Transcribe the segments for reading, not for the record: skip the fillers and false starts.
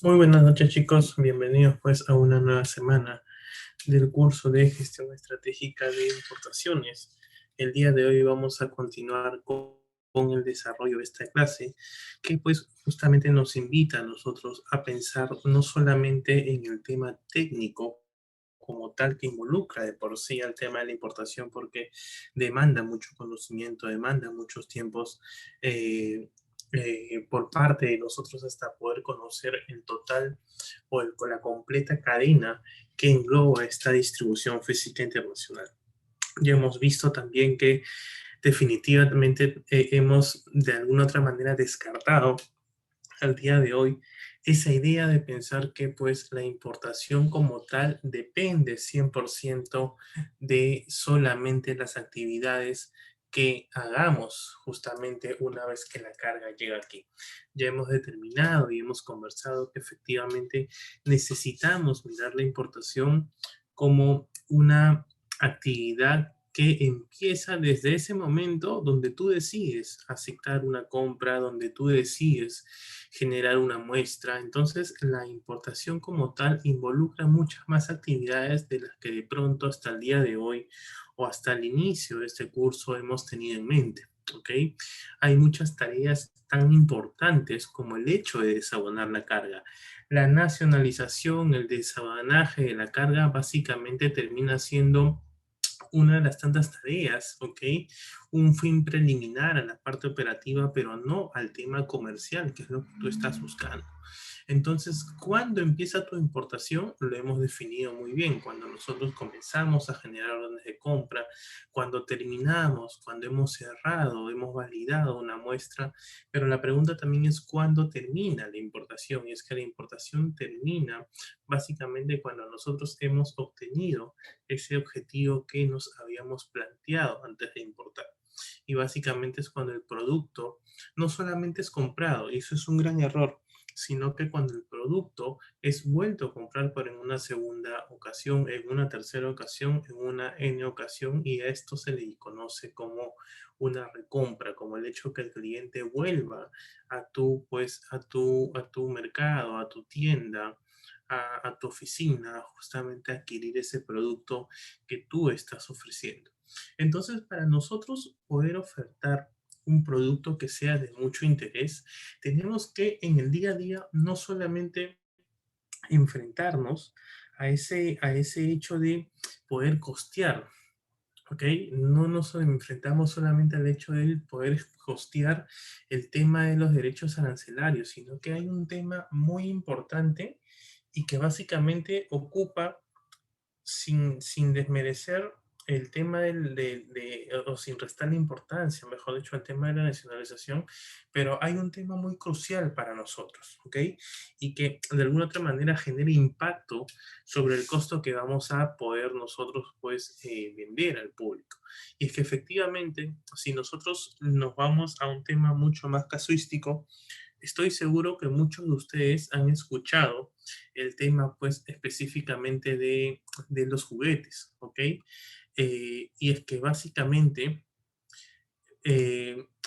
Muy buenas noches, chicos, bienvenidos pues a una nueva semana del curso de gestión estratégica de importaciones. El día de hoy vamos a continuar con el desarrollo de esta clase que pues justamente nos invita a nosotros a pensar no solamente en el tema técnico como tal que involucra de por sí al tema de la importación porque demanda mucho conocimiento, demanda muchos tiempos por parte de nosotros hasta poder conocer el total con la completa cadena que engloba esta distribución física internacional. Ya hemos visto también que definitivamente hemos de alguna otra manera descartado al día de hoy esa idea de pensar que pues la importación como tal depende 100% de solamente las actividades que hagamos justamente una vez que la carga llega aquí. Ya hemos determinado y hemos conversado que efectivamente necesitamos mirar la importación como una actividad que empieza desde ese momento donde tú decides aceptar una compra, donde tú decides generar una muestra. Entonces, la importación como tal involucra muchas más actividades de las que de pronto hasta el día de hoy o hasta el inicio de este curso hemos tenido en mente. ¿Ok? Hay muchas tareas tan importantes como el hecho de desabonar la carga. La nacionalización, el desabanaje de la carga básicamente termina siendo una de las tantas tareas, ¿ok? Un fin preliminar a la parte operativa, pero no al tema comercial, que es lo que tú estás buscando. Entonces, ¿cuándo empieza tu importación? Lo hemos definido muy bien. Cuando nosotros comenzamos a generar órdenes de compra, cuando terminamos, cuando hemos cerrado, hemos validado una muestra. Pero la pregunta también es cuándo termina la importación. Y es que la importación termina básicamente cuando nosotros hemos obtenido ese objetivo que nos habíamos planteado antes de importar. Y básicamente es cuando el producto no solamente es comprado, y eso es un gran error, sino que cuando el producto es vuelto a comprar por en una segunda ocasión, en una tercera ocasión, en una N ocasión, y a esto se le conoce como una recompra, como el hecho que el cliente vuelva a tu, pues, a tu mercado, a tu tienda, a tu oficina, justamente a adquirir ese producto que tú estás ofreciendo. Entonces, para nosotros poder ofertar un producto que sea de mucho interés, tenemos que en el día a día no solamente enfrentarnos a ese hecho de poder costear, ¿ok? No nos enfrentamos solamente al hecho de poder costear el tema de los derechos arancelarios, sino que hay un tema muy importante y que básicamente ocupa sin desmerecer el tema o sin restarle importancia, mejor dicho, al tema de la nacionalización, pero hay un tema muy crucial para nosotros, ¿ok? Y que de alguna otra manera genera impacto sobre el costo que vamos a poder nosotros, pues, vender al público. Y es que efectivamente, si nosotros nos vamos a un tema mucho más casuístico, estoy seguro que muchos de ustedes han escuchado el tema, pues, específicamente de los juguetes, ¿ok? Y es que básicamente,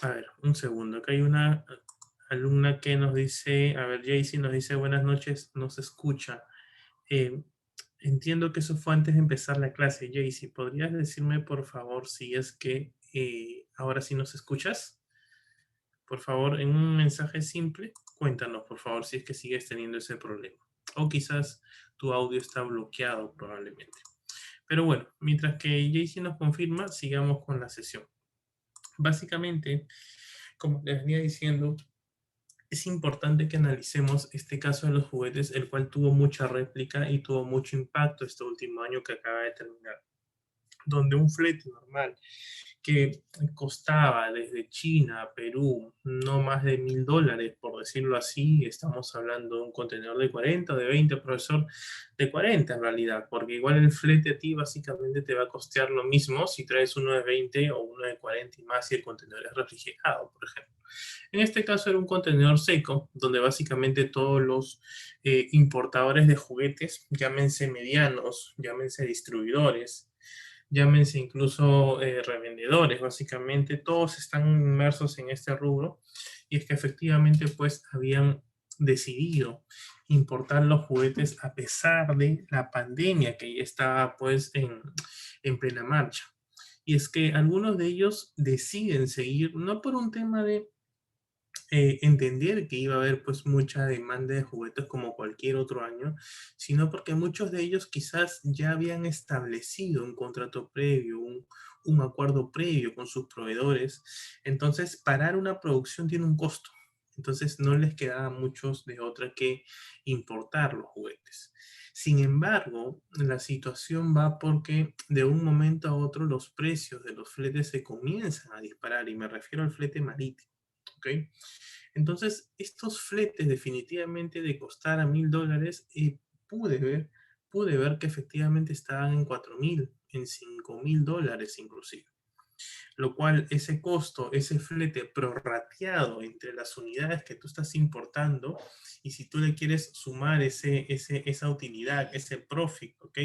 a ver, un segundo, acá hay una alumna que nos dice, a ver, Jaycee nos dice buenas noches, nos escucha. Eh, Entiendo que eso fue antes de empezar la clase. Jaycee, ¿podrías decirme, por favor, si es que ahora sí nos escuchas? Por favor, en un mensaje simple, cuéntanos, por favor, si es que sigues teniendo ese problema. O quizás tu audio está bloqueado probablemente. Pero bueno, mientras que Jaycee nos confirma, sigamos con la sesión. Básicamente, como les venía diciendo, es importante que analicemos este caso de los juguetes, el cual tuvo mucha réplica y tuvo mucho impacto este último año que acaba de terminar, donde un flete normal que costaba desde China a Perú no más de $1.000, por decirlo así. Estamos hablando de un contenedor de 40 de 20, profesor, de 40 en realidad, porque igual el flete a ti básicamente te va a costear lo mismo si traes uno de 20 o uno de 40 y más si el contenedor es refrigerado, por ejemplo. En este caso era un contenedor seco, donde básicamente todos los importadores de juguetes, llámense medianos, llámense distribuidores, llámense incluso revendedores, básicamente todos están inmersos en este rubro y es que efectivamente pues habían decidido importar los juguetes a pesar de la pandemia que ya estaba pues en plena marcha. Y es que algunos de ellos deciden seguir, no por un tema de entender que iba a haber pues mucha demanda de juguetes como cualquier otro año, sino porque muchos de ellos quizás ya habían establecido un contrato previo, un acuerdo previo con sus proveedores. Entonces, parar una producción tiene un costo. Entonces, no les quedaba a muchos de otra que importar los juguetes. Sin embargo, la situación va porque de un momento a otro los precios de los fletes se comienzan a disparar, y me refiero al flete marítimo. ¿Ok? Entonces, estos fletes definitivamente de costar a $1000, pude ver, pude ver que efectivamente estaban en 4000, en $5000 inclusive. Lo cual ese costo, ese flete prorrateado entre las unidades que tú estás importando, y si tú le quieres sumar esa utilidad, ese profit, ¿ok?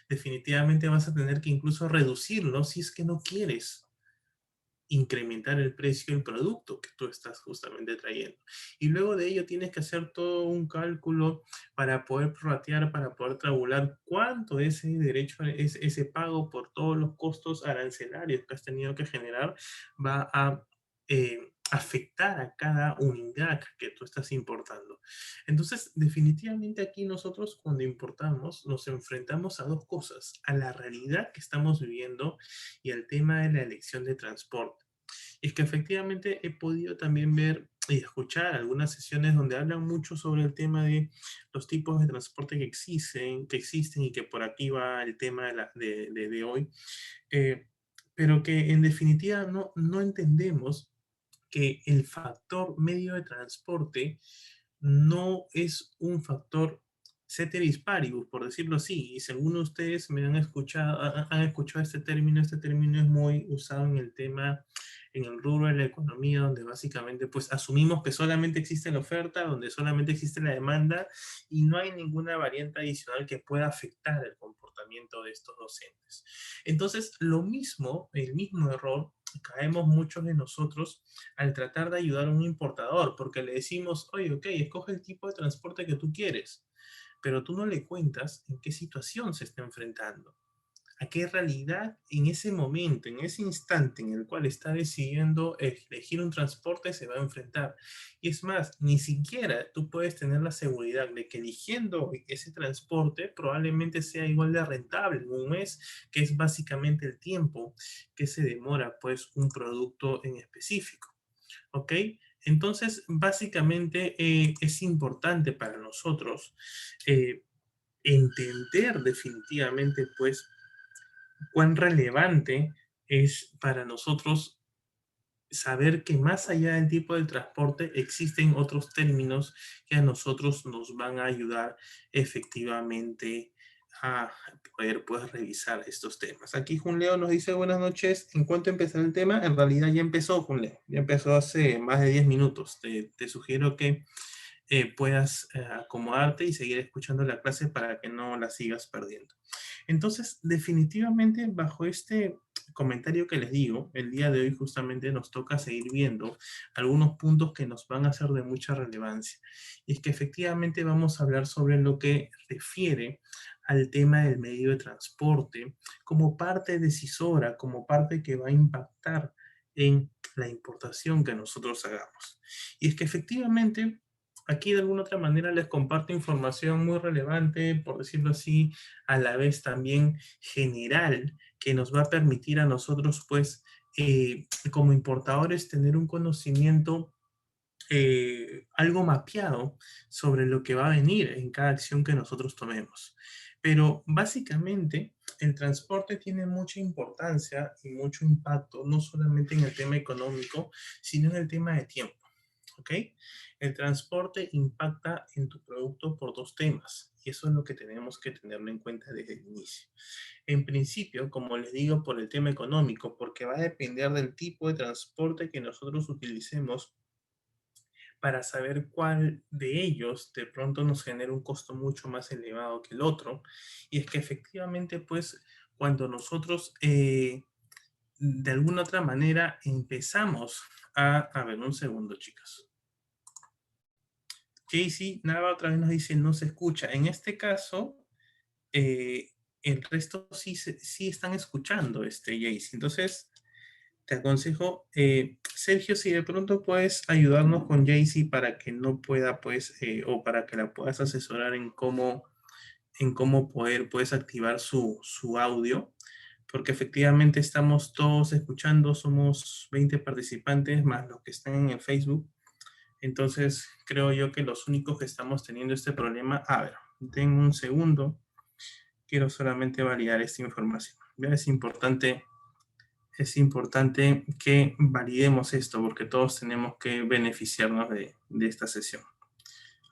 Definitivamente vas a tener que incluso reducirlo si es que no quieres incrementar el precio del producto que tú estás justamente trayendo. Y luego de ello tienes que hacer todo un cálculo para poder prorratear, para poder tabular cuánto ese derecho, ese pago por todos los costos arancelarios que has tenido que generar va a afectar a cada unidad que tú estás importando. Entonces, definitivamente aquí nosotros cuando importamos nos enfrentamos a dos cosas: a la realidad que estamos viviendo y al tema de la elección de transporte. Y es que efectivamente he podido también ver y escuchar algunas sesiones donde hablan mucho sobre el tema de los tipos de transporte que existen y que por aquí va el tema de hoy, eh, pero que en definitiva no entendemos que el factor medio de transporte no es un factor ceteris paribus, por decirlo así. Y según ustedes me han escuchado este término es muy usado en el tema, en el rubro de la economía, donde básicamente pues asumimos que solamente existe la oferta, donde solamente existe la demanda y no hay ninguna variante adicional que pueda afectar el comportamiento de estos docentes. Entonces, el mismo error caemos muchos de nosotros al tratar de ayudar a un importador, porque le decimos, oye, ok, escoge el tipo de transporte que tú quieres, pero tú no le cuentas en qué situación se está enfrentando, a qué realidad en ese momento, en ese instante en el cual está decidiendo elegir un transporte se va a enfrentar. Y es más, ni siquiera tú puedes tener la seguridad de que eligiendo ese transporte probablemente sea igual de rentable en un mes, que es básicamente el tiempo que se demora pues un producto en específico. ¿Ok? Entonces, básicamente es importante para nosotros eh, entender definitivamente pues cuán relevante es para nosotros saber que más allá del tipo de transporte existen otros términos que a nosotros nos van a ayudar efectivamente a poder pues, revisar estos temas. Aquí Jun Leo nos dice buenas noches. ¿En cuánto empezará el tema? En realidad ya empezó, Jun Leo. Ya empezó hace más de 10 minutos. Te sugiero que puedas acomodarte y seguir escuchando la clase para que no la sigas perdiendo. Entonces, definitivamente, bajo este comentario que les digo, el día de hoy justamente nos toca seguir viendo algunos puntos que nos van a ser de mucha relevancia. Y es que efectivamente vamos a hablar sobre lo que refiere al tema del medio de transporte como parte decisora, como parte que va a impactar en la importación que nosotros hagamos. Y es que efectivamente aquí de alguna otra manera les comparto información muy relevante, por decirlo así, a la vez también general, que nos va a permitir a nosotros, pues, como importadores, tener un conocimiento algo mapeado sobre lo que va a venir en cada acción que nosotros tomemos. Pero básicamente el transporte tiene mucha importancia y mucho impacto, no solamente en el tema económico, sino en el tema de tiempo. ¿Ok? El transporte impacta en tu producto por dos temas, y eso es lo que tenemos que tenerlo en cuenta desde el inicio. En principio, como les digo, por el tema económico, porque va a depender del tipo de transporte que nosotros utilicemos para saber cuál de ellos de pronto nos genera un costo mucho más elevado que el otro. Y es que efectivamente, pues, cuando nosotros de alguna otra manera empezamos a ver, un segundo, chicas. Ok, Jaycee Nava otra vez nos dice no se escucha. En este caso, el resto sí están escuchando, Jaycee. Entonces, te aconsejo, Sergio, si de pronto puedes ayudarnos con Jaycee para que no pueda, pues, o para que la puedas asesorar en cómo poder, puedes activar su audio, porque efectivamente estamos todos escuchando, somos 20 participantes más los que están en el Facebook. Entonces, creo yo que los únicos que estamos teniendo este problema, a ver, den un segundo, quiero solamente validar esta información. Ya es importante que validemos esto porque todos tenemos que beneficiarnos de esta sesión.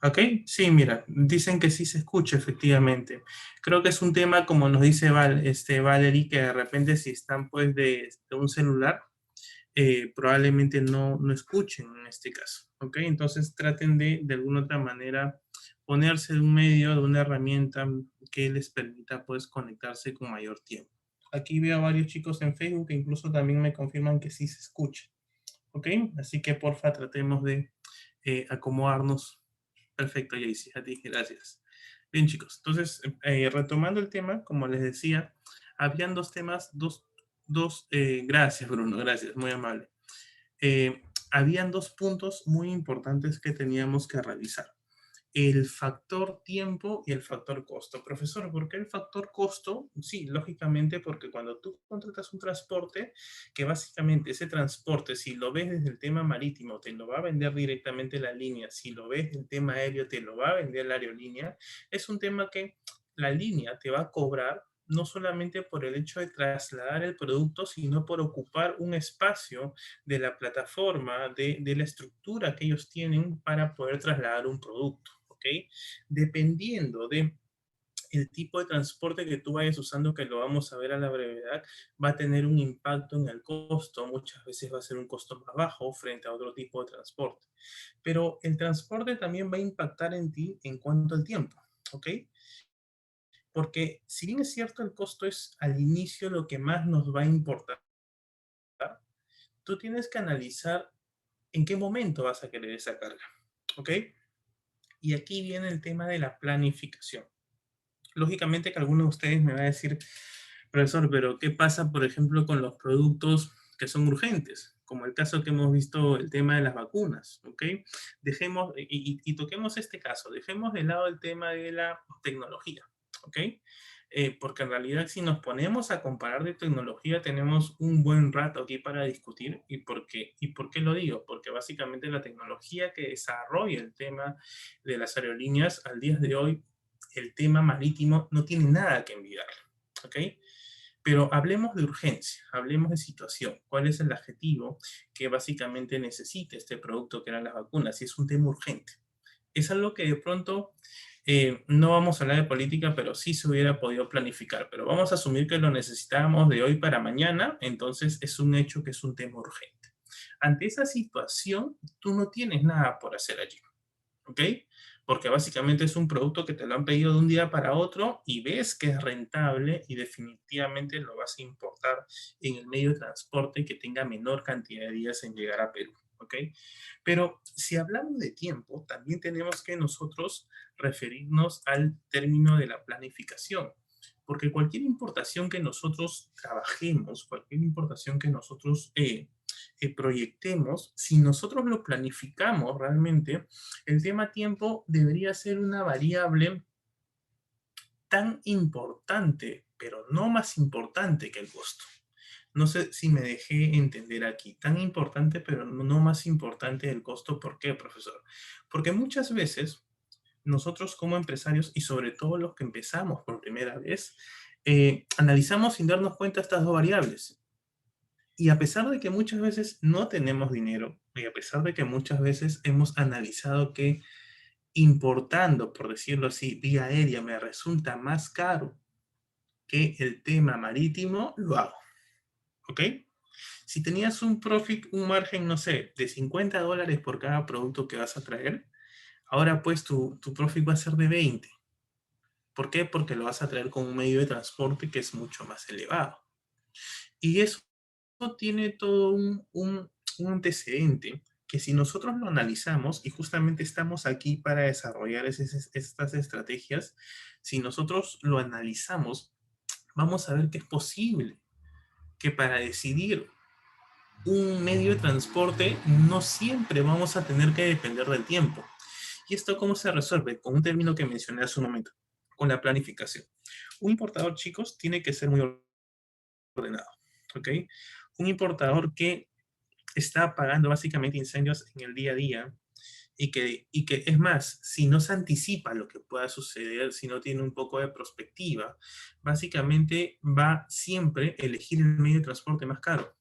¿Ok? Sí, mira, dicen que sí se escucha efectivamente. Creo que es un tema, como nos dice Valerie, que de repente si están pues de un celular, probablemente no escuchen en este caso. ¿Ok? Entonces traten de alguna otra manera ponerse de un medio, de una herramienta que les permita pues conectarse con mayor tiempo. Aquí veo a varios chicos en Facebook que incluso también me confirman que sí se escucha. ¿Ok? Así que porfa tratemos de acomodarnos. Perfecto, Jaycee, a ti, gracias. Bien, chicos, entonces, retomando el tema, como les decía, habían dos temas, gracias, Bruno, gracias, muy amable. Habían dos puntos muy importantes que teníamos que revisar. El factor tiempo y el factor costo. Profesor, ¿por qué el factor costo? Sí, lógicamente porque cuando tú contratas un transporte, que básicamente ese transporte, si lo ves desde el tema marítimo, te lo va a vender directamente la línea, si lo ves del tema aéreo, te lo va a vender la aerolínea, es un tema que la línea te va a cobrar no solamente por el hecho de trasladar el producto, sino por ocupar un espacio de la plataforma, de la estructura que ellos tienen para poder trasladar un producto. ¿Ok? Dependiendo de el tipo de transporte que tú vayas usando, que lo vamos a ver a la brevedad, va a tener un impacto en el costo. Muchas veces va a ser un costo más bajo frente a otro tipo de transporte. Pero el transporte también va a impactar en ti en cuanto al tiempo. ¿Ok? Porque si bien es cierto, el costo es al inicio lo que más nos va a importar, tú tienes que analizar en qué momento vas a querer esa carga. ¿Ok? Y aquí viene el tema de la planificación. Lógicamente que alguno de ustedes me va a decir, profesor, pero ¿qué pasa, por ejemplo, con los productos que son urgentes? Como el caso que hemos visto, el tema de las vacunas, ¿ok? Dejemos, y toquemos este caso, dejemos de lado el tema de la tecnología, ¿ok? Porque en realidad si nos ponemos a comparar de tecnología tenemos un buen rato aquí para discutir. ¿Y por qué lo digo? Porque básicamente la tecnología que desarrolla el tema de las aerolíneas al día de hoy, el tema marítimo no tiene nada que envidiar, ¿ok? Pero hablemos de urgencia, hablemos de situación. ¿Cuál es el adjetivo que básicamente necesita este producto que eran las vacunas? Y es un tema urgente. Es algo que de pronto no vamos a hablar de política, pero sí se hubiera podido planificar. Pero vamos a asumir que lo necesitábamos de hoy para mañana, entonces es un hecho que es un tema urgente. Ante esa situación, tú no tienes nada por hacer allí, ¿ok? Porque básicamente es un producto que te lo han pedido de un día para otro y ves que es rentable y definitivamente lo vas a importar en el medio de transporte que tenga menor cantidad de días en llegar a Perú, ¿ok? Pero si hablamos de tiempo, también tenemos que nosotros referirnos al término de la planificación. Porque cualquier importación que nosotros trabajemos, cualquier importación que nosotros proyectemos, si nosotros lo planificamos realmente, el tema tiempo debería ser una variable tan importante, pero no más importante que el costo. No sé si me dejé entender aquí. Tan importante, pero no más importante el costo. ¿Por qué, profesor? Porque muchas veces nosotros como empresarios, y sobre todo los que empezamos por primera vez, analizamos sin darnos cuenta estas dos variables. Y a pesar de que muchas veces no tenemos dinero, y a pesar de que muchas veces hemos analizado que importando, por decirlo así, vía aérea me resulta más caro que el tema marítimo, lo hago. ¿Ok? Si tenías un profit, un margen, no sé, de $50 por cada producto que vas a traer, ahora pues tu profit va a ser de 20. ¿Por qué? Porque lo vas a traer con un medio de transporte que es mucho más elevado. Y eso tiene todo un antecedente que si nosotros lo analizamos, y justamente estamos aquí para desarrollar estas estrategias, si nosotros lo analizamos, vamos a ver que es posible que para decidir un medio de transporte no siempre vamos a tener que depender del tiempo. ¿Y esto cómo se resuelve? Con un término que mencioné hace un momento, con la planificación. Un importador, chicos, tiene que ser muy ordenado, ¿ok? Un importador que está apagando básicamente incendios en el día a día y que es más, si no se anticipa lo que pueda suceder, si no tiene un poco de perspectiva, básicamente va siempre a elegir el medio de transporte más caro.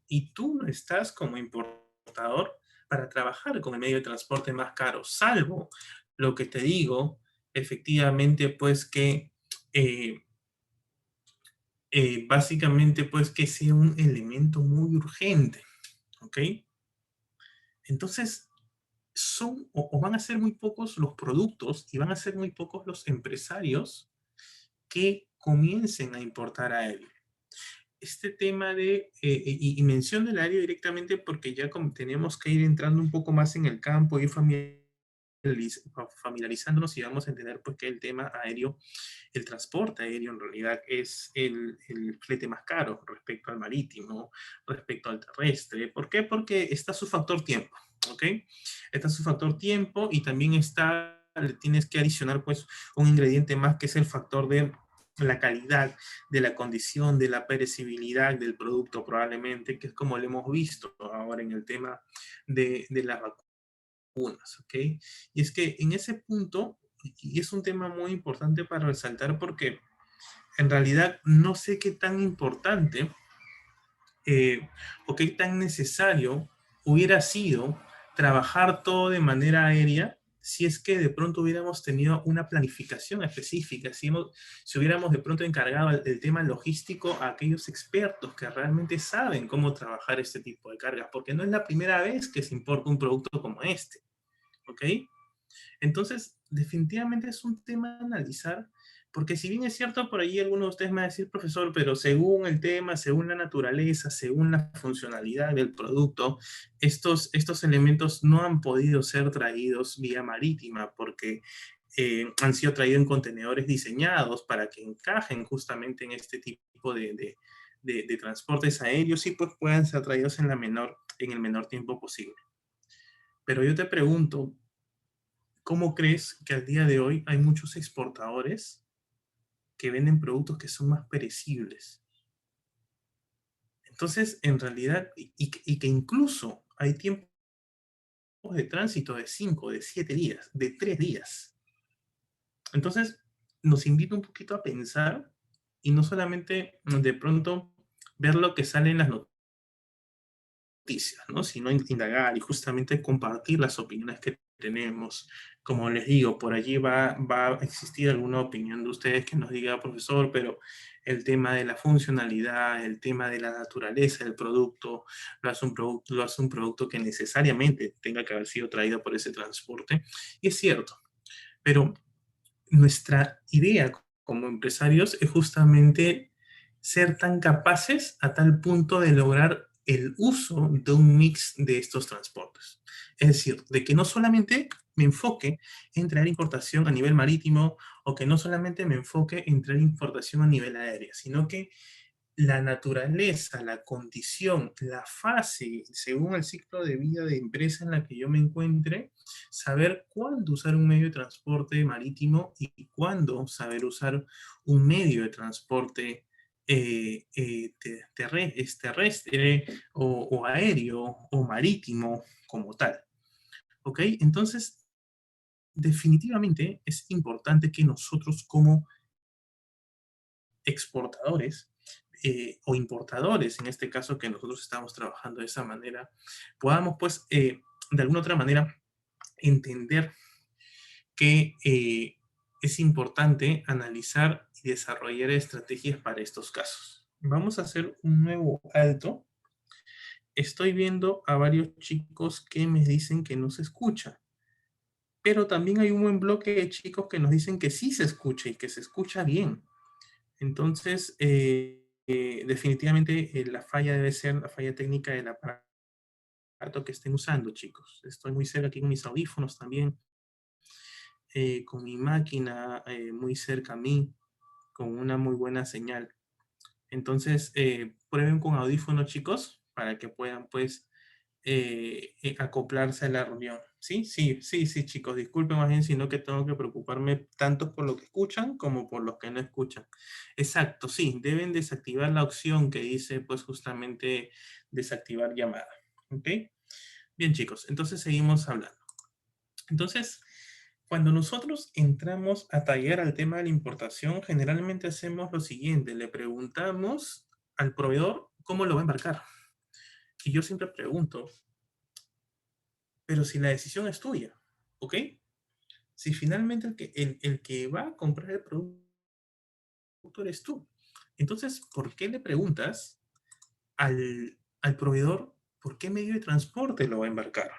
Y tú no estás como importador para trabajar con el medio de transporte más caro, salvo lo que te digo, efectivamente, pues que eh, básicamente pues que sea un elemento muy urgente, ¿ok? Entonces, son o van a ser muy pocos los productos y van a ser muy pocos los empresarios que comiencen a importar aéreo. Este tema y menciono el aéreo directamente porque ya como tenemos que ir entrando un poco más en el campo, ir familiarizándonos y vamos a entender pues que el tema aéreo, el transporte aéreo en realidad es el flete más caro respecto al marítimo, respecto al terrestre. ¿Por qué? Porque está su factor tiempo, ¿ok? Está su factor tiempo y también le tienes que adicionar pues un ingrediente más que es el factor de la calidad, de la condición, de la perecibilidad del producto probablemente, que es como lo hemos visto ahora en el tema de las vacunas, ¿ok? Y es que en ese punto, y es un tema muy importante para resaltar porque en realidad no sé qué tan importante o qué tan necesario hubiera sido trabajar todo de manera aérea si es que de pronto hubiéramos tenido una planificación específica, si hubiéramos de pronto encargado el tema logístico a aquellos expertos que realmente saben cómo trabajar este tipo de cargas, porque no es la primera vez que se importa un producto como este, ¿ok? Entonces, definitivamente es un tema a analizar, porque si bien es cierto, por ahí algunos de ustedes me van a decir, profesor, pero según el tema, según la naturaleza, según la funcionalidad del producto, estos elementos no han podido ser traídos vía marítima, porque han sido traídos en contenedores diseñados para que encajen justamente en este tipo de transportes aéreos y pues puedan ser traídos en el menor tiempo posible. Pero yo te pregunto, ¿cómo crees que al día de hoy hay muchos exportadores que venden productos que son más perecibles? Entonces, en realidad, y que incluso hay tiempos de tránsito de 5, de 7 días, de 3 días. Entonces, nos invita un poquito a pensar y no solamente de pronto ver lo que sale en las noticias, ¿no? Sino indagar y justamente compartir las opiniones que tenemos. Como les digo, por allí va a existir alguna opinión de ustedes que nos diga, profesor, pero el tema de la funcionalidad, el tema de la naturaleza del producto, lo hace un producto que necesariamente tenga que haber sido traído por ese transporte. Y es cierto, pero nuestra idea como empresarios es justamente ser tan capaces a tal punto de lograr el uso de un mix de estos transportes. Es decir, de que no solamente me enfoque en traer importación a nivel marítimo o que no solamente me enfoque en traer importación a nivel aéreo, sino que la naturaleza, la condición, la fase, según el ciclo de vida de empresa en la que yo me encuentre, saber cuándo usar un medio de transporte marítimo y cuándo saber usar un medio de transporte terrestre o aéreo o marítimo como tal. ¿Ok? Entonces, definitivamente es importante que nosotros como exportadores o importadores, en este caso que nosotros estamos trabajando de esa manera, podamos pues de alguna otra manera entender que es importante analizar y desarrollar estrategias para estos casos. Vamos a hacer un nuevo alto. Estoy viendo a varios chicos que me dicen que no se escucha, pero también hay un buen bloque de chicos que nos dicen que sí se escucha y que se escucha bien. Entonces, definitivamente la falla debe ser la falla técnica del aparato que estén usando, chicos. Estoy muy cerca aquí con mis audífonos también, con mi máquina muy cerca a mí, con una muy buena señal. Entonces, prueben con audífonos, chicos, para que puedan, pues, acoplarse a la reunión. ¿Sí? Sí, sí, sí, chicos. Disculpen más bien, sino que tengo que preocuparme tanto por lo que escuchan como por los que no escuchan. Exacto, sí. Deben desactivar la opción que dice, pues, justamente desactivar llamada. ¿Ok? Bien, chicos. Entonces, seguimos hablando. Entonces, cuando nosotros entramos a tallar al tema de la importación, generalmente hacemos lo siguiente, le preguntamos al proveedor cómo lo va a embarcar. Y yo siempre pregunto, pero si la decisión es tuya, ¿ok? Si finalmente el que va a comprar el producto eres tú. Entonces, ¿por qué le preguntas al proveedor por qué medio de transporte lo va a embarcar?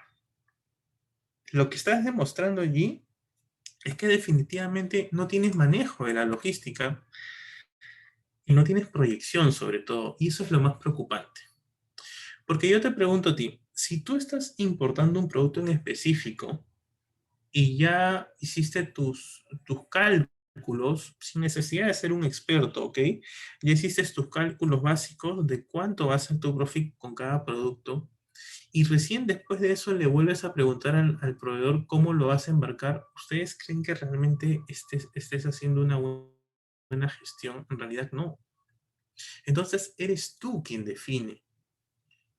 Lo que estás demostrando allí es que definitivamente no tienes manejo de la logística y no tienes proyección sobre todo, y eso es lo más preocupante. Porque yo te pregunto a ti, si tú estás importando un producto en específico y ya hiciste tus cálculos sin necesidad de ser un experto, ¿ok? Ya hiciste tus cálculos básicos de cuánto va a ser tu profit con cada producto y recién después de eso le vuelves a preguntar al proveedor cómo lo vas a embarcar. ¿Ustedes creen que realmente estés haciendo una buena gestión? En realidad no. Entonces eres tú quien define.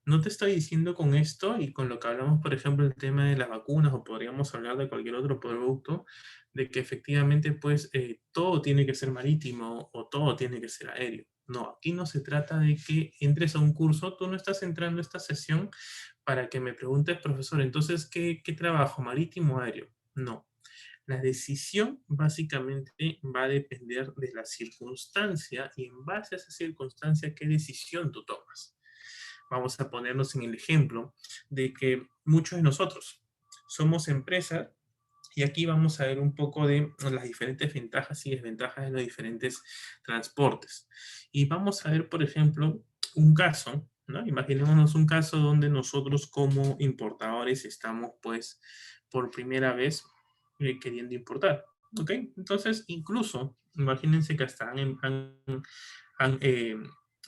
No te estoy diciendo con esto y con lo que hablamos, por ejemplo, el tema de las vacunas o podríamos hablar de cualquier otro producto, de que efectivamente pues todo tiene que ser marítimo o todo tiene que ser aéreo. No, aquí no se trata de que entres a un curso, tú no estás entrando a esta sesión para que me preguntes, profesor, entonces, ¿qué trabajo? ¿Marítimo o aéreo? No. La decisión básicamente va a depender de la circunstancia y en base a esa circunstancia, ¿qué decisión tú tomas? Vamos a ponernos en el ejemplo de que muchos de nosotros somos empresas y aquí vamos a ver un poco de las diferentes ventajas y desventajas de los diferentes transportes. Y vamos a ver, por ejemplo, un caso, ¿no? Imaginémonos un caso donde nosotros como importadores estamos, pues, por primera vez queriendo importar, ¿ok? Entonces, incluso, imagínense que hasta han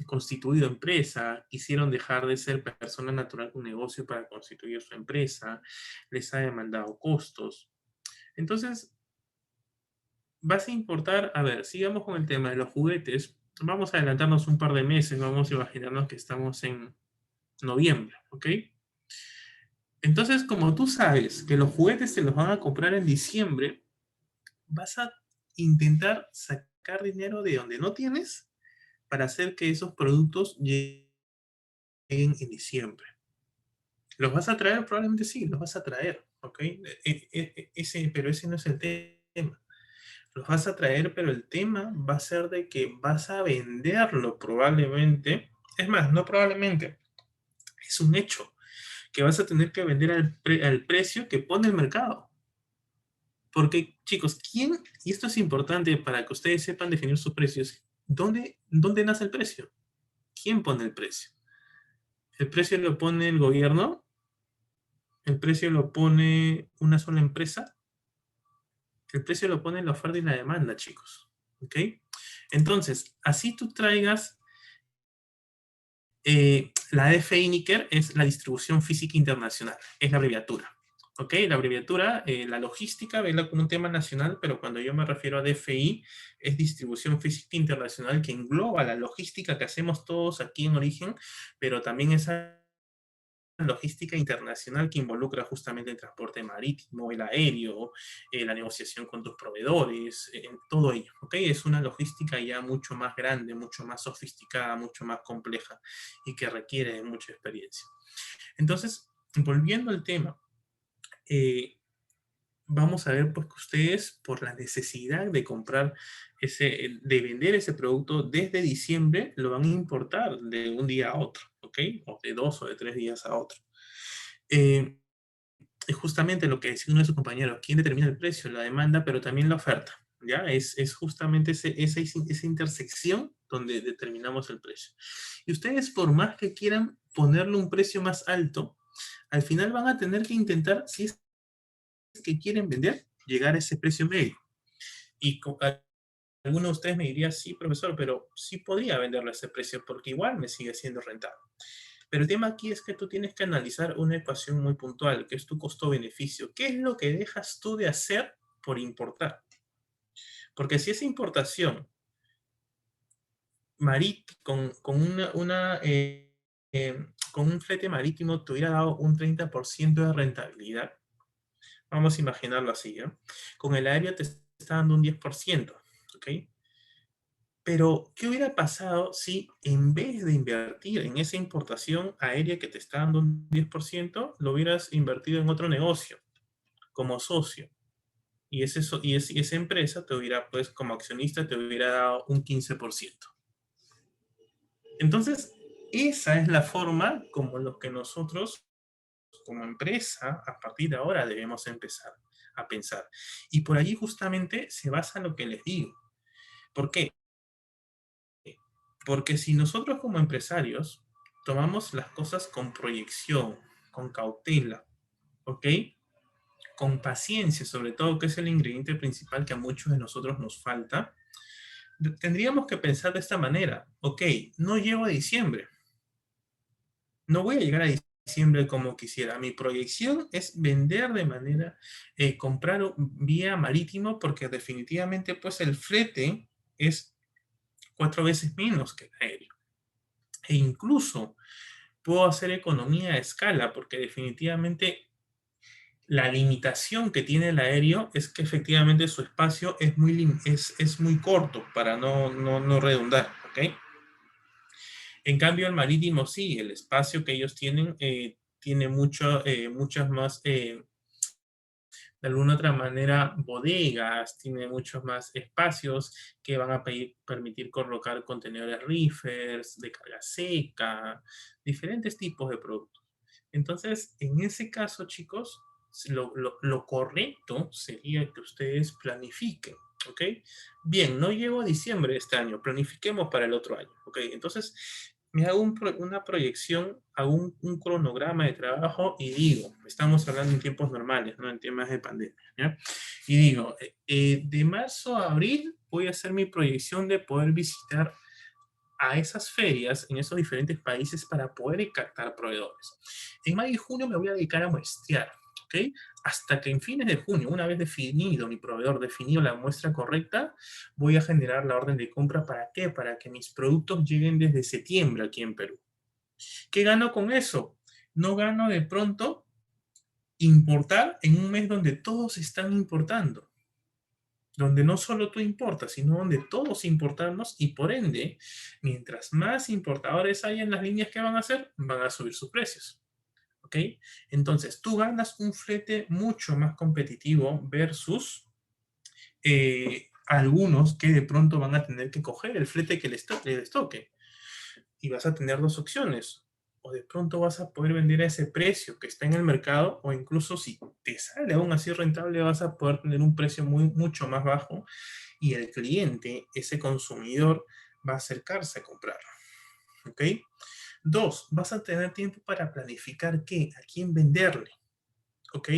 constituido empresa, quisieron dejar de ser persona natural con negocio para constituir su empresa, les ha demandado costos. Entonces, vas a importar, a ver, sigamos con el tema de los juguetes, vamos a adelantarnos un par de meses, vamos a imaginarnos que estamos en noviembre, ¿ok? Entonces, como tú sabes que los juguetes se los van a comprar en diciembre, vas a intentar sacar dinero de donde no tienes para hacer que esos productos lleguen en diciembre. ¿Los vas a traer? Probablemente sí, los vas a traer, ¿ok? Pero ese no es el tema. Los vas a traer, pero el tema va a ser de que vas a venderlo probablemente. Es más, no probablemente, es un hecho que vas a tener que vender al precio que pone el mercado. Porque, chicos, y esto es importante para que ustedes sepan definir sus precios, ¿dónde nace el precio? ¿Quién pone el precio? ¿El precio lo pone el gobierno? ¿El precio lo pone una sola empresa? El precio lo pone la oferta y la demanda, chicos. ¿Ok? Entonces, así tú traigas la DFI-NICER es la distribución física internacional, es la abreviatura. ¿Ok? La abreviatura, la logística, vela como un tema nacional, pero cuando yo me refiero a DFI, es distribución física internacional que engloba la logística que hacemos todos aquí en Origen, pero también esa logística internacional que involucra justamente el transporte marítimo, el aéreo, la negociación con tus proveedores, todo ello, ¿ok? Es una logística ya mucho más grande, mucho más sofisticada, mucho más compleja y que requiere de mucha experiencia. Entonces, volviendo al tema, vamos a ver pues que ustedes por la necesidad de comprar de vender ese producto desde diciembre, lo van a importar de un día a otro, ¿ok? O de 2 o de 3 días a otro. Es justamente lo que decía uno de sus compañeros, ¿quién determina el precio? La demanda, pero también la oferta, ¿ya? Es justamente esa intersección donde determinamos el precio. Y ustedes, por más que quieran ponerle un precio más alto, al final van a tener que intentar, si es que quieren vender, llegar a ese precio medio. Y alguno de ustedes me diría, sí, profesor, pero sí podría venderlo a ese precio porque igual me sigue siendo rentable. Pero el tema aquí es que tú tienes que analizar una ecuación muy puntual, que es tu costo-beneficio. ¿Qué es lo que dejas tú de hacer por importar? Porque si esa importación con un flete marítimo te hubiera dado un 30% de rentabilidad, vamos a imaginarlo así, ¿no? Con el aéreo te está dando un 10%, ¿ok? Pero, ¿qué hubiera pasado si en vez de invertir en esa importación aérea que te está dando un 10%, lo hubieras invertido en otro negocio, como socio? Y esa empresa te hubiera, pues, como accionista, te hubiera dado un 15%. Entonces, esa es la forma como los que nosotros, como empresa, a partir de ahora debemos empezar a pensar. Y por allí justamente se basa lo que les digo. ¿Por qué? Porque si nosotros como empresarios tomamos las cosas con proyección, con cautela, ¿ok? Con paciencia, sobre todo, que es el ingrediente principal que a muchos de nosotros nos falta, tendríamos que pensar de esta manera. Ok, no llego a diciembre. No voy a llegar a diciembre como quisiera. Mi proyección es vender de manera, comprar vía marítimo, porque definitivamente pues el flete es 4 veces menos que el aéreo. E incluso puedo hacer economía a escala, porque definitivamente la limitación que tiene el aéreo es que efectivamente su espacio es muy corto, para no redundar, ¿ok? En cambio, el marítimo sí, el espacio que ellos tienen tiene muchas más, de alguna otra manera, bodegas, tiene muchos más espacios que van a permitir colocar contenedores reefers, de carga seca, diferentes tipos de productos. Entonces, en ese caso, chicos, lo correcto sería que ustedes planifiquen, ¿ok? Bien, no llego a diciembre de este año, planifiquemos para el otro año, ¿ok? Entonces, me hago una proyección, hago un cronograma de trabajo y digo, estamos hablando en tiempos normales, no en temas de pandemia, ¿ya? Y digo, de marzo a abril voy a hacer mi proyección de poder visitar a esas ferias en esos diferentes países para poder captar proveedores. En mayo y junio me voy a dedicar a muestrear, ¿ok? Hasta que en fines de junio, una vez definido mi proveedor, definido la muestra correcta, voy a generar la orden de compra. ¿Para qué? Para que mis productos lleguen desde septiembre aquí en Perú. ¿Qué gano con eso? No gano de pronto importar en un mes donde todos están importando, donde no solo tú importas, sino donde todos importamos, y por ende, mientras más importadores hay en las líneas que van a hacer, van a subir sus precios. ¿Ok? Entonces, tú ganas un flete mucho más competitivo versus algunos que de pronto van a tener que coger el flete que les toque. Y vas a tener dos opciones. O de pronto vas a poder vender a ese precio que está en el mercado, o incluso si te sale aún así rentable, vas a poder tener un precio mucho más bajo, y el cliente, ese consumidor, va a acercarse a comprarlo. ¿Ok? Dos, vas a tener tiempo para planificar qué, a quién venderle. ¿Ok?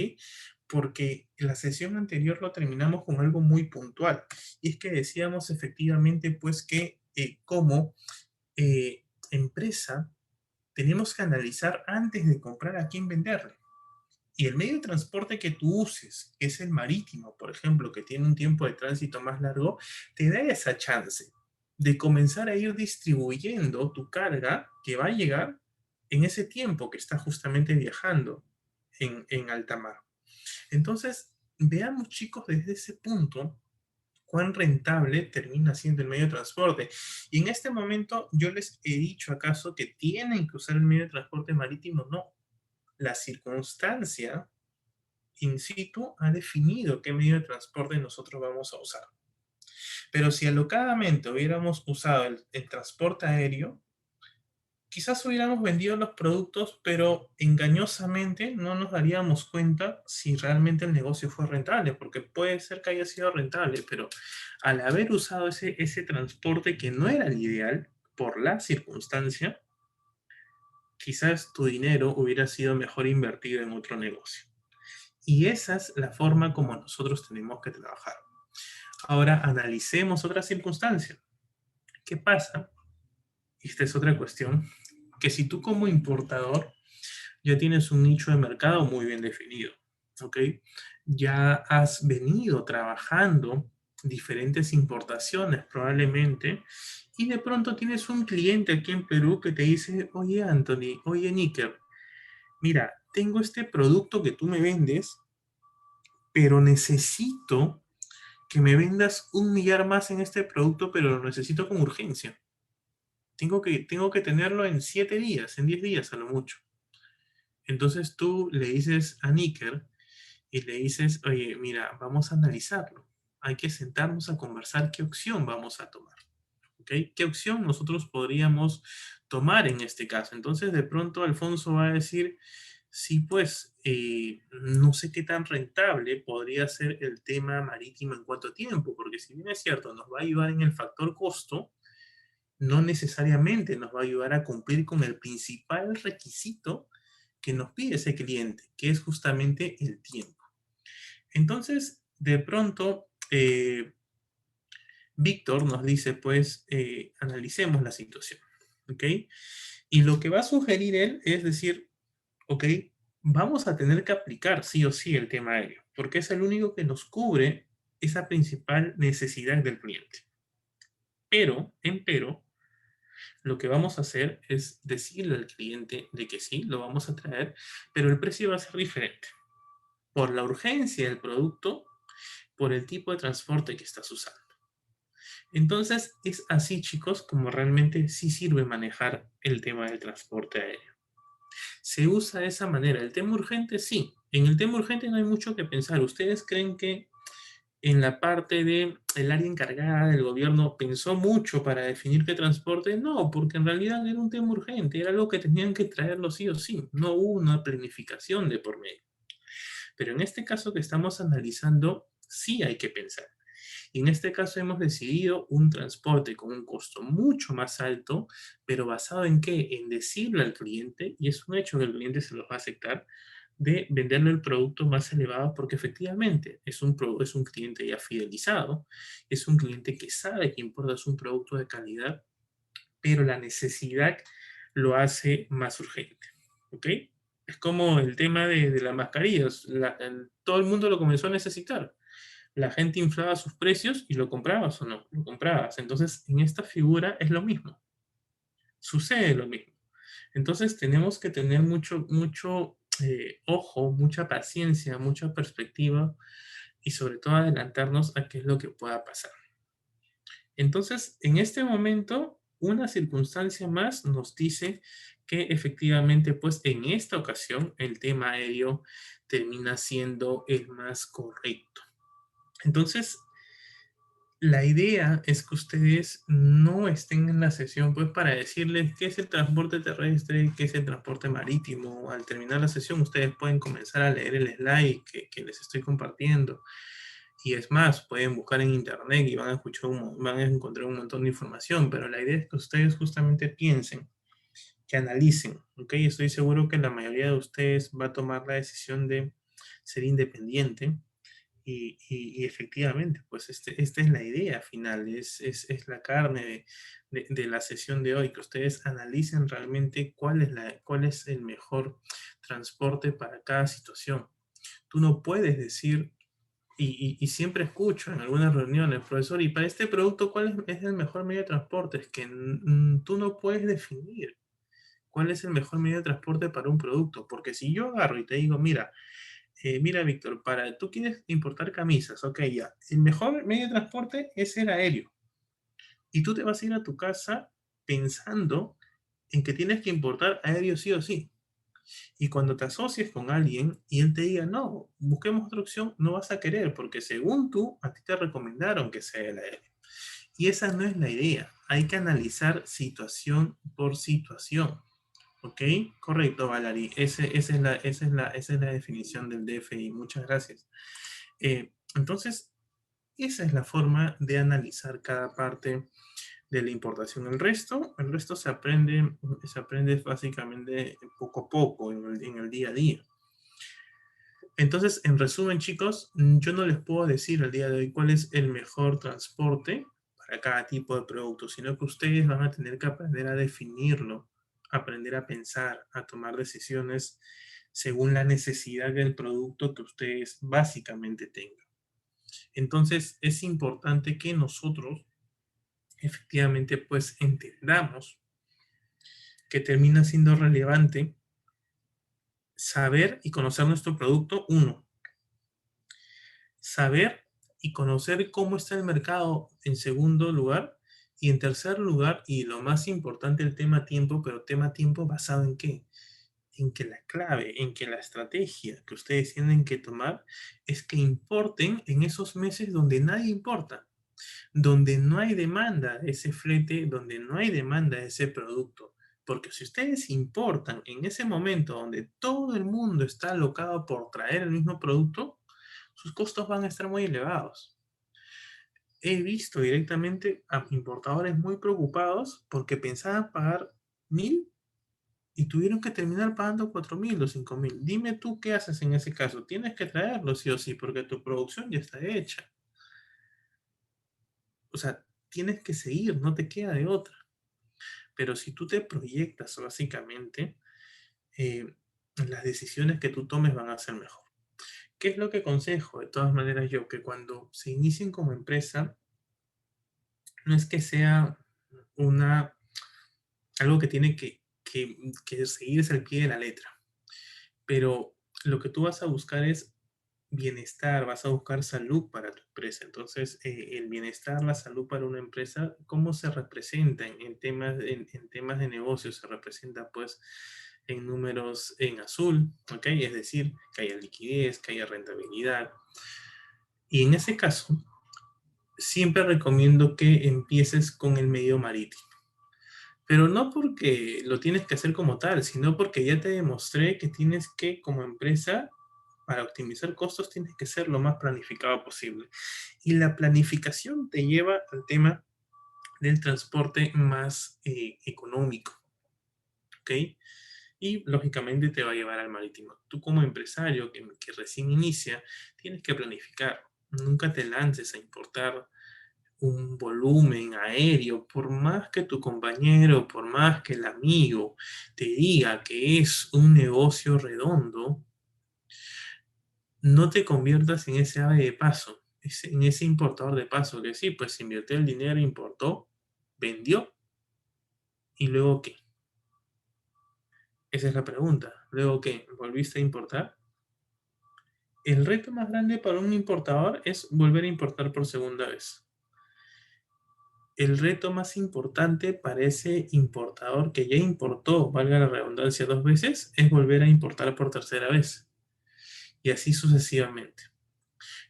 Porque en la sesión anterior lo terminamos con algo muy puntual. Y es que decíamos efectivamente, pues, que como empresa tenemos que analizar antes de comprar a quién venderle. Y el medio de transporte que tú uses, que es el marítimo, por ejemplo, que tiene un tiempo de tránsito más largo, te da esa chance de comenzar a ir distribuyendo tu carga que va a llegar en ese tiempo que está justamente viajando en alta mar. Entonces, veamos, chicos, desde ese punto cuán rentable termina siendo el medio de transporte. Y en este momento yo les he dicho acaso que tienen que usar el medio de transporte marítimo. No, la circunstancia in situ ha definido qué medio de transporte nosotros vamos a usar. Pero si alocadamente hubiéramos usado el transporte aéreo, quizás hubiéramos vendido los productos, pero engañosamente no nos daríamos cuenta si realmente el negocio fue rentable, porque puede ser que haya sido rentable, pero al haber usado ese transporte que no era el ideal por la circunstancia, quizás tu dinero hubiera sido mejor invertido en otro negocio. Y esa es la forma como nosotros tenemos que trabajar. Ahora analicemos otra circunstancia. ¿Qué pasa? Esta es otra cuestión, que si tú como importador ya tienes un nicho de mercado muy bien definido, ¿ok? Ya has venido trabajando diferentes importaciones probablemente y de pronto tienes un cliente aquí en Perú que te dice, oye Anthony, oye Níker, mira, tengo este producto que tú me vendes, pero necesito que me vendas 1 millar más en este producto, pero lo necesito con urgencia. Tengo que tenerlo en 7 días, en 10 días a lo mucho. Entonces tú le dices a Níker y le dices, oye, mira, vamos a analizarlo. Hay que sentarnos a conversar qué opción vamos a tomar. ¿Ok? ¿Qué opción nosotros podríamos tomar en este caso? Entonces de pronto Alfonso va a decir, sí, pues no sé qué tan rentable podría ser el tema marítimo en cuánto tiempo, porque si bien es cierto, nos va a ayudar en el factor costo, no necesariamente nos va a ayudar a cumplir con el principal requisito que nos pide ese cliente, que es justamente el tiempo. Entonces, de pronto, Víctor nos dice, pues, analicemos la situación, ¿ok? Y lo que va a sugerir él es decir, ok, vamos a tener que aplicar sí o sí el tema aéreo, porque es el único que nos cubre esa principal necesidad del cliente. Pero, lo que vamos a hacer es decirle al cliente de que sí, lo vamos a traer, pero el precio va a ser diferente. Por la urgencia del producto, por el tipo de transporte que estás usando. Entonces, es así, chicos, como realmente sí sirve manejar el tema del transporte aéreo. Se usa de esa manera. El tema urgente, sí. En el tema urgente no hay mucho que pensar. ¿Ustedes creen que en la parte del área encargada del gobierno pensó mucho para definir qué transporte? No, porque en realidad era un tema urgente, era algo que tenían que traerlo sí o sí. No hubo una planificación de por medio. Pero en este caso que estamos analizando, sí hay que pensar. Y en este caso hemos decidido un transporte con un costo mucho más alto, pero basado en qué? En decirle al cliente, y es un hecho que el cliente se lo va a aceptar, de venderle el producto más elevado porque efectivamente es un cliente ya fidelizado, es un cliente que sabe que importas un producto de calidad, pero la necesidad lo hace más urgente. ¿Ok? Es como el tema de las mascarillas. Todo el mundo lo comenzó a necesitar. La gente inflaba sus precios y lo comprabas o no, lo comprabas. Entonces, en esta figura es lo mismo. Sucede lo mismo. Entonces, tenemos que tener mucho ojo, mucha paciencia, mucha perspectiva y sobre todo adelantarnos a qué es lo que pueda pasar. Entonces, en este momento, una circunstancia más nos dice que efectivamente, pues en esta ocasión, el tema aéreo termina siendo el más correcto. Entonces, la idea es que ustedes no estén en la sesión pues para decirles qué es el transporte terrestre, qué es el transporte marítimo. Al terminar la sesión ustedes pueden comenzar a leer el slide que les estoy compartiendo. Y es más, pueden buscar en internet y van a encontrar un montón de información, pero la idea es que ustedes justamente piensen, que analicen, ¿ok? Estoy seguro que la mayoría de ustedes va a tomar la decisión de ser independiente y efectivamente, pues esta es la idea final, es la carne de la sesión de hoy, que ustedes analicen realmente cuál es el mejor transporte para cada situación. Tú no puedes decir, y siempre escucho en algunas reuniones, profesor, y para este producto, ¿cuál es el mejor medio de transporte? Es que tú no puedes definir cuál es el mejor medio de transporte para un producto, porque si yo agarro y te digo, mira, Víctor, tú quieres importar camisas, ok, ya. El mejor medio de transporte es el aéreo. Y tú te vas a ir a tu casa pensando en que tienes que importar aéreo sí o sí. Y cuando te asocies con alguien y él te diga, no, busquemos otra opción, no vas a querer, porque según tú, a ti te recomendaron que sea el aéreo. Y esa no es la idea. Hay que analizar situación por situación. ¿Ok? Correcto, Valerie. Esa es la definición del DFI. Muchas gracias. Entonces, esa es la forma de analizar cada parte de la importación. El resto se aprende básicamente poco a poco en el día a día. Entonces, en resumen, chicos, yo no les puedo decir el día de hoy cuál es el mejor transporte para cada tipo de producto, sino que ustedes van a tener que aprender a definirlo, aprender a pensar, a tomar decisiones según la necesidad del producto que ustedes básicamente tengan. Entonces, es importante que nosotros efectivamente pues entendamos que termina siendo relevante saber y conocer nuestro producto, uno, saber y conocer cómo está el mercado en segundo lugar, y en tercer lugar, y lo más importante, el tema tiempo, pero tema tiempo basado en qué? En que la clave, en que la estrategia que ustedes tienen que tomar es que importen en esos meses donde nadie importa, donde no hay demanda de ese flete, donde no hay demanda de ese producto. Porque si ustedes importan en ese momento donde todo el mundo está alocado por traer el mismo producto, sus costos van a estar muy elevados. He visto directamente a importadores muy preocupados porque pensaban pagar 1.000 y tuvieron que terminar pagando 4.000 o 5.000. Dime tú qué haces en ese caso. Tienes que traerlo sí o sí porque tu producción ya está hecha. O sea, tienes que seguir, no te queda de otra. Pero si tú te proyectas básicamente, eh, las decisiones que tú tomes van a ser mejor. ¿Qué es lo que aconsejo? De todas maneras yo, que cuando se inicien como empresa, no es que sea una, algo que tiene que seguirse al pie de la letra, pero lo que tú vas a buscar es bienestar, vas a buscar salud para tu empresa. Entonces, el bienestar, la salud para una empresa, ¿cómo se representa en temas de negocio? Se representa pues en números en azul, ¿ok? Es decir, que haya liquidez, que haya rentabilidad. Y en ese caso, siempre recomiendo que empieces con el medio marítimo. Pero no porque lo tienes que hacer como tal, sino porque ya te demostré que tienes que, como empresa, para optimizar costos, tienes que ser lo más planificado posible. Y la planificación te lleva al tema del transporte más económico, ¿ok? Y lógicamente te va a llevar al marítimo. Tú como empresario que recién inicia, tienes que planificar. Nunca te lances a importar un volumen aéreo, por más que tu compañero, por más que el amigo te diga que es un negocio redondo, no te conviertas en ese ave de paso, en ese importador de paso, que sí, pues invirtió el dinero, importó, vendió, ¿y luego qué? Esa es la pregunta. ¿Luego qué? ¿Volviste a importar? El reto más grande para un importador es volver a importar por segunda vez. El reto más importante para ese importador que ya importó, valga la redundancia, 2 veces, es volver a importar por tercera vez. Y así sucesivamente.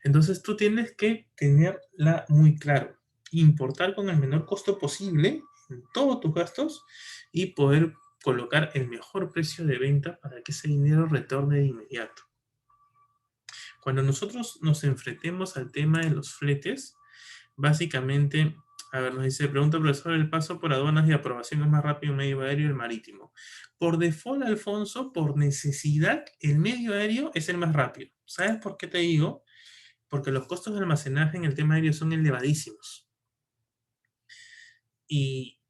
Entonces tú tienes que tenerla muy claro. Importar con el menor costo posible en todos tus gastos y poder colocar el mejor precio de venta para que ese dinero retorne de inmediato. Cuando nosotros nos enfrentemos al tema de los fletes, básicamente, a ver, nos dice, pregunta profesor, el paso por aduanas y aprobación es más rápido en medio aéreo y el marítimo. Por default, Alfonso, por necesidad, el medio aéreo es el más rápido. ¿Sabes por qué te digo? Porque los costos de almacenaje en el tema aéreo son elevadísimos. Y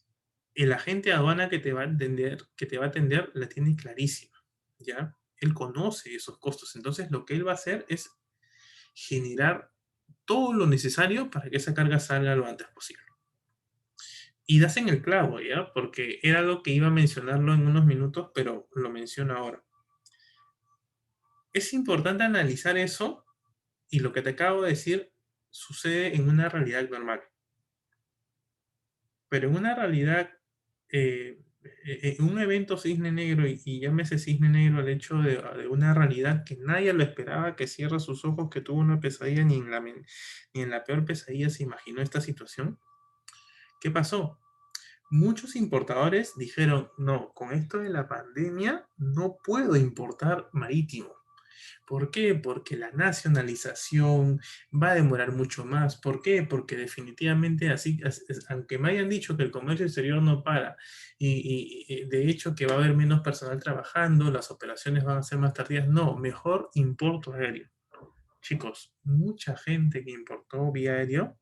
el agente de aduana que te va a atender la tiene clarísima, ¿ya? Él conoce esos costos. Entonces, lo que él va a hacer es generar todo lo necesario para que esa carga salga lo antes posible. Y das en el clavo, ¿ya? Porque era algo que iba a mencionarlo en unos minutos, pero lo menciono ahora. Es importante analizar eso y lo que te acabo de decir sucede en una realidad normal. Pero en una realidad, en un evento cisne negro, y llámese cisne negro el hecho de una realidad que nadie lo esperaba, que cierra sus ojos, que tuvo una pesadilla, ni en la peor pesadilla se imaginó esta situación. ¿Qué pasó? Muchos importadores dijeron, no, con esto de la pandemia no puedo importar marítimo. ¿Por qué? Porque la nacionalización va a demorar mucho más. ¿Por qué? Porque definitivamente así, aunque me hayan dicho que el comercio exterior no para y de hecho que va a haber menos personal trabajando, las operaciones van a ser más tardías, no, mejor importo aéreo. Chicos, mucha gente que importó vía aéreo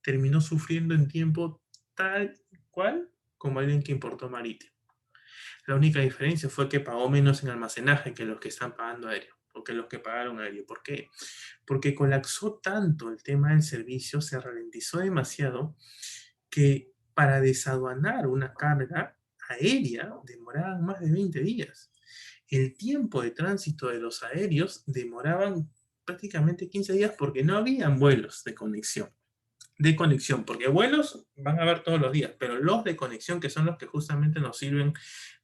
terminó sufriendo en tiempo tal cual como alguien que importó marítimo. La única diferencia fue que pagó menos en almacenaje que los que están pagando aéreo, o que los que pagaron aéreo. ¿Por qué? Porque colapsó tanto el tema del servicio, se ralentizó demasiado, que para desaduanar una carga aérea demoraban más de 20 días. El tiempo de tránsito de los aéreos demoraban prácticamente 15 días porque no habían vuelos de conexión. De conexión, porque vuelos van a haber todos los días, pero los de conexión, que son los que justamente nos sirven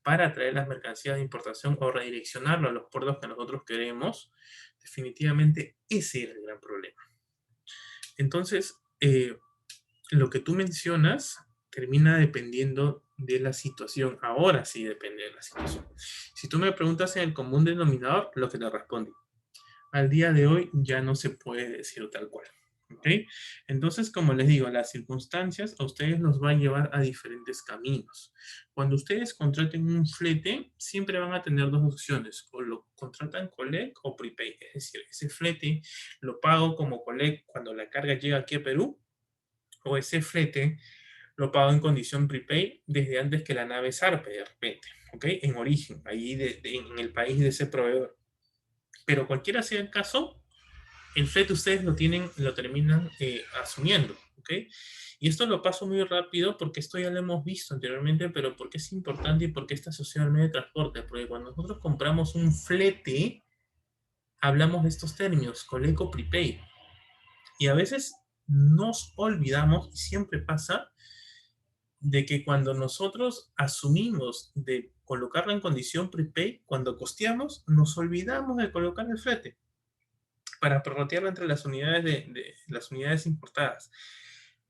para traer las mercancías de importación o redireccionarlo a los puertos que nosotros queremos, definitivamente ese era el gran problema. Entonces, lo que tú mencionas termina dependiendo de la situación. Ahora sí depende de la situación. Si tú me preguntas en el común denominador, lo que te respondí. Al día de hoy ya no se puede decir tal cual. ¿Ok? Entonces, como les digo, las circunstancias a ustedes los van a llevar a diferentes caminos. Cuando ustedes contraten un flete, siempre van a tener dos opciones. O lo contratan collect o prepaid. Es decir, ese flete lo pago como collect cuando la carga llega aquí a Perú, o ese flete lo pago en condición prepaid desde antes que la nave zarpe de repente. ¿Ok? En origen, ahí en el país de ese proveedor. Pero cualquiera sea el caso, el flete ustedes lo terminan asumiendo, ¿ok? Y esto lo paso muy rápido porque esto ya lo hemos visto anteriormente, pero porque es importante y porque está asociado al medio de transporte, porque cuando nosotros compramos un flete, hablamos de estos términos, Coleco Prepaid, y a veces nos olvidamos, y siempre pasa, de que cuando nosotros asumimos de colocarla en condición prepaid, cuando costeamos, nos olvidamos de colocar el flete para prorratearlo entre las unidades de las unidades importadas.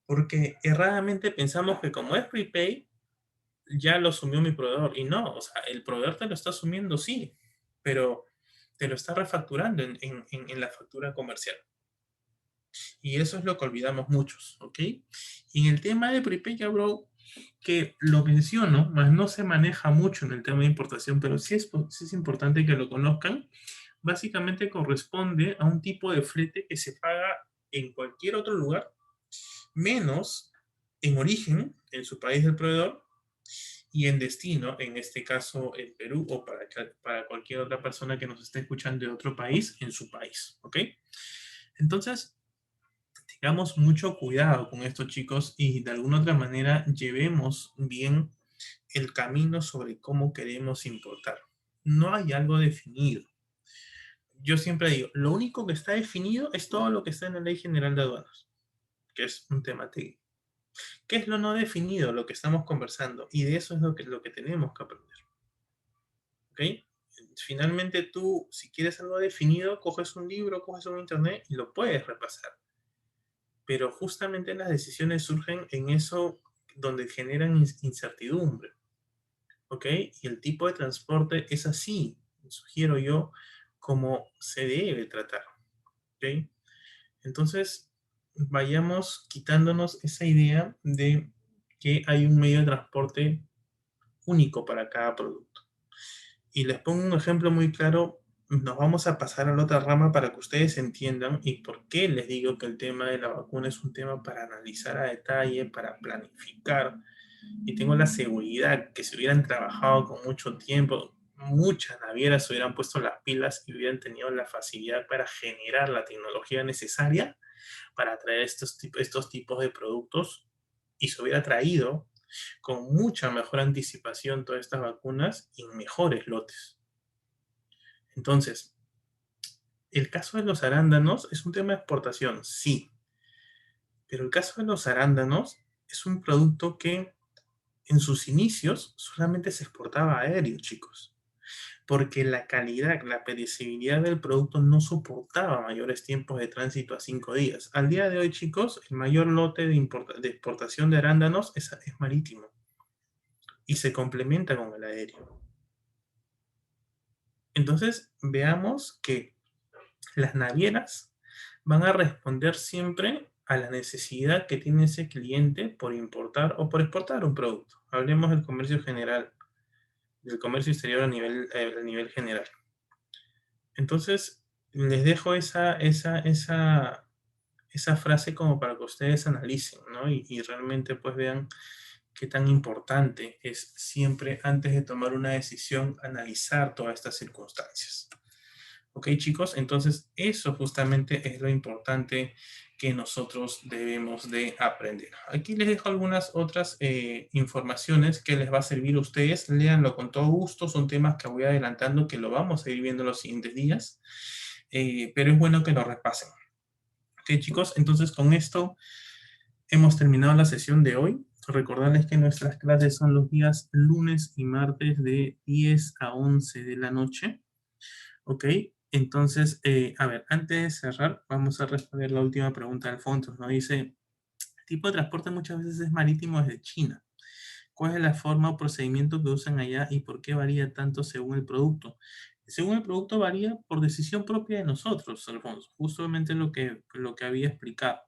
Porque erradamente pensamos que como es prepaid, ya lo asumió mi proveedor. Y no, o sea, el proveedor te lo está asumiendo, sí, pero te lo está refacturando en la factura comercial. Y eso es lo que olvidamos muchos, ¿ok? Y en el tema de prepaid, ya, bro, que lo menciono, más no se maneja mucho en el tema de importación, pero sí es importante que lo conozcan. Básicamente corresponde a un tipo de flete que se paga en cualquier otro lugar, menos en origen, en su país del proveedor, y en destino, en este caso en Perú o para cualquier otra persona que nos esté escuchando de otro país, en su país, ¿ok? Entonces, tengamos mucho cuidado con estos chicos y de alguna otra manera llevemos bien el camino sobre cómo queremos importar. No hay algo definido. Yo siempre digo, lo único que está definido es todo lo que está en la Ley General de Aduanas, que es un tema técnico. ¿Qué es lo no definido? Lo que estamos conversando. Y de eso es lo que tenemos que aprender. ¿Ok? Finalmente tú, si quieres algo definido, coges un libro, coges un internet y lo puedes repasar. Pero justamente las decisiones surgen en eso donde generan incertidumbre. ¿Ok? Y el tipo de transporte es así, sugiero yo, como se debe tratar. ¿Ok? Entonces, vayamos quitándonos esa idea de que hay un medio de transporte único para cada producto. Y les pongo un ejemplo muy claro. Nos vamos a pasar a la otra rama para que ustedes entiendan y por qué les digo que el tema de la vacuna es un tema para analizar a detalle, para planificar. Y tengo la seguridad que si hubieran trabajado con mucho tiempo, muchas navieras se hubieran puesto las pilas y hubieran tenido la facilidad para generar la tecnología necesaria para traer estos tipos de productos y se hubiera traído con mucha mejor anticipación todas estas vacunas y en mejores lotes. Entonces, el caso de los arándanos es un tema de exportación, sí, pero el caso de los arándanos es un producto que en sus inicios solamente se exportaba aéreo, chicos, porque la calidad, la perecibilidad del producto no soportaba mayores tiempos de tránsito a 5 días. Al día de hoy, chicos, el mayor lote de exportación de arándanos es marítimo y se complementa con el aéreo. Entonces, veamos que las navieras van a responder siempre a la necesidad que tiene ese cliente por importar o por exportar un producto. Hablemos del comercio general, del comercio exterior a nivel general. Entonces, les dejo esa frase como para que ustedes analicen, ¿no? Y realmente pues vean qué tan importante es siempre antes de tomar una decisión analizar todas estas circunstancias. ¿Ok, chicos? Entonces, eso justamente es lo importante que nosotros debemos de aprender. Aquí les dejo algunas otras informaciones que les va a servir a ustedes. Léanlo con todo gusto. Son temas que voy adelantando que lo vamos a ir viendo los siguientes días. Pero es bueno que lo repasen. Ok, chicos, entonces con esto hemos terminado la sesión de hoy. Recordarles que nuestras clases son los días lunes y martes de 10 a 11 de la noche. Ok, entonces, a ver, antes de cerrar, vamos a responder la última pregunta de Alfonso. Nos dice, el tipo de transporte muchas veces es marítimo desde China. ¿Cuál es la forma o procedimiento que usan allá y por qué varía tanto según el producto? Según el producto varía por decisión propia de nosotros, Alfonso. Justamente lo que había explicado.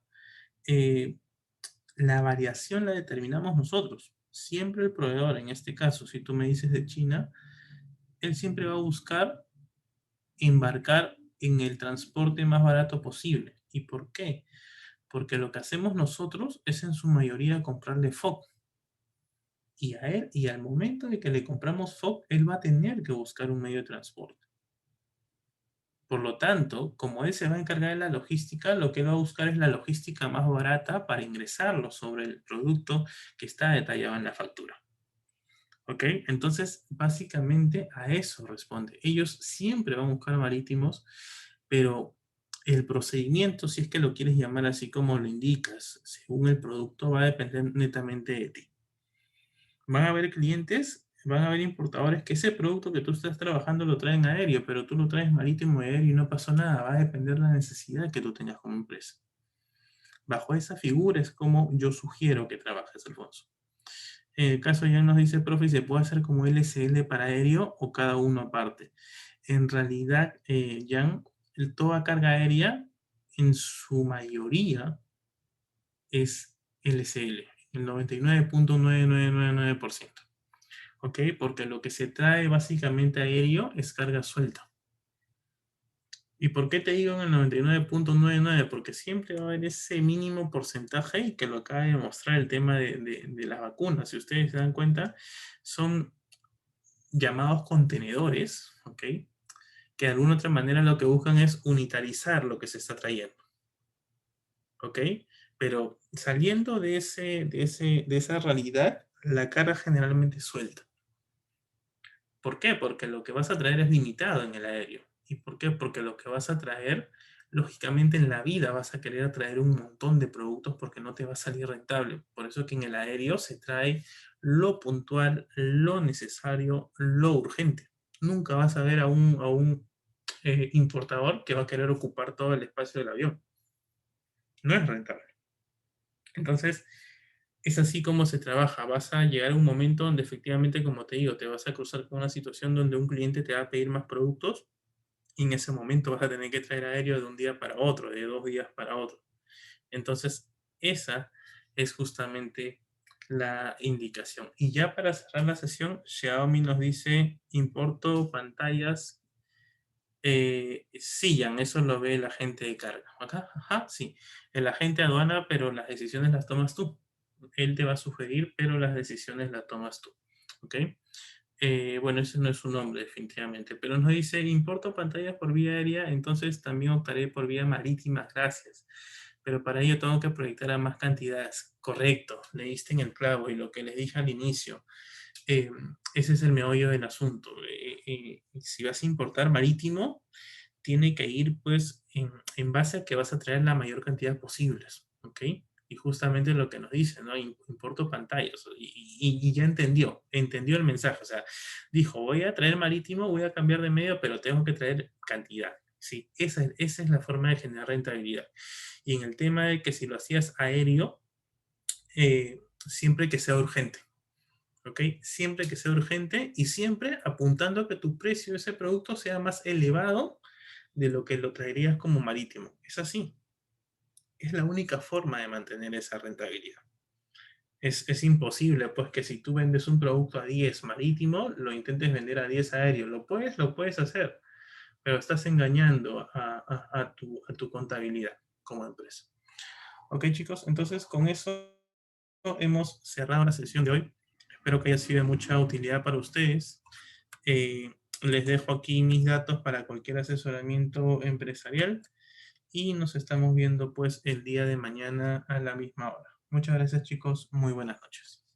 Eh, la variación la determinamos nosotros. Siempre el proveedor, en este caso, si tú me dices de China, él siempre va a buscar embarcar en el transporte más barato posible. ¿Y por qué? Porque lo que hacemos nosotros es en su mayoría comprarle FOB. Y a él, y al momento de que le compramos FOB, él va a tener que buscar un medio de transporte. Por lo tanto, como él se va a encargar de la logística, lo que él va a buscar es la logística más barata para ingresarlo sobre el producto que está detallado en la factura. ¿Ok? Entonces, básicamente a eso responde. Ellos siempre van a buscar marítimos, pero el procedimiento, si es que lo quieres llamar así como lo indicas, según el producto, va a depender netamente de ti. Van a haber clientes, van a haber importadores que ese producto que tú estás trabajando lo traen aéreo, pero tú lo traes marítimo y aéreo y no pasó nada. Va a depender de la necesidad que tú tengas como empresa. Bajo esa figura es como yo sugiero que trabajes, Alfonso. En el caso ya nos dice, profe, ¿se puede hacer como LSL para aéreo o cada uno aparte? En realidad, Jan, toda carga aérea en su mayoría es LSL, el 99.9999%. ¿Ok? Porque lo que se trae básicamente aéreo es carga suelta. ¿Y por qué te digo en el 99.99? Porque siempre va a haber ese mínimo porcentaje y que lo acaba de mostrar el tema de las vacunas. Si ustedes se dan cuenta, son llamados contenedores, ¿ok? Que de alguna otra manera lo que buscan es unitarizar lo que se está trayendo, ¿ok? Pero saliendo de esa realidad, la carga generalmente es suelta. ¿Por qué? Porque lo que vas a traer es limitado en el aéreo. ¿Y por qué? Porque lo que vas a traer, lógicamente en la vida vas a querer traer un montón de productos porque no te va a salir rentable. Por eso que en el aéreo se trae lo puntual, lo necesario, lo urgente. Nunca vas a ver a un importador que va a querer ocupar todo el espacio del avión. No es rentable. Entonces, es así como se trabaja. Vas a llegar a un momento donde efectivamente, como te digo, te vas a cruzar con una situación donde un cliente te va a pedir más productos y en ese momento vas a tener que traer aéreo de un día para otro, de 2 días para otro. Entonces, esa es justamente la indicación. Y ya para cerrar la sesión, Xiaomi nos dice, importo pantallas. Sí, Jan, eso lo ve el agente de carga. Acá, ajá, sí. El agente aduana, pero las decisiones las tomas tú. Él te va a sugerir, pero las decisiones las tomas tú. ¿Ok? Bueno, ese no es su nombre, definitivamente. Pero nos dice, importo pantallas por vía aérea, entonces también optaré por vía marítima, gracias. Pero para ello tengo que proyectar a más cantidades. Correcto, leíste en el clavo y lo que les dije al inicio. Eh, ese es el meollo del asunto. Si vas a importar marítimo, tiene que ir pues en base a que vas a traer la mayor cantidad posibles, ¿ok? Y justamente lo que nos dice, ¿no? Importo pantallas. Y ya entendió el mensaje. O sea, dijo, voy a traer marítimo, voy a cambiar de medio, pero tengo que traer cantidad. Sí, esa es la forma de generar rentabilidad. Y en el tema de que si lo hacías aéreo, siempre que sea urgente. ¿ok? Siempre que sea urgente y siempre apuntando a que tu precio de ese producto sea más elevado de lo que lo traerías como marítimo. Es así. Es la única forma de mantener esa rentabilidad. Es imposible, pues, que si tú vendes un producto a 10 marítimo, lo intentes vender a 10 aéreo. Lo puedes hacer, pero estás engañando a tu contabilidad como empresa. Ok, chicos, entonces con eso hemos cerrado la sesión de hoy. Espero que haya sido de mucha utilidad para ustedes. Les dejo aquí mis datos para cualquier asesoramiento empresarial y nos estamos viendo pues el día de mañana a la misma hora. Muchas gracias, chicos. Muy buenas noches.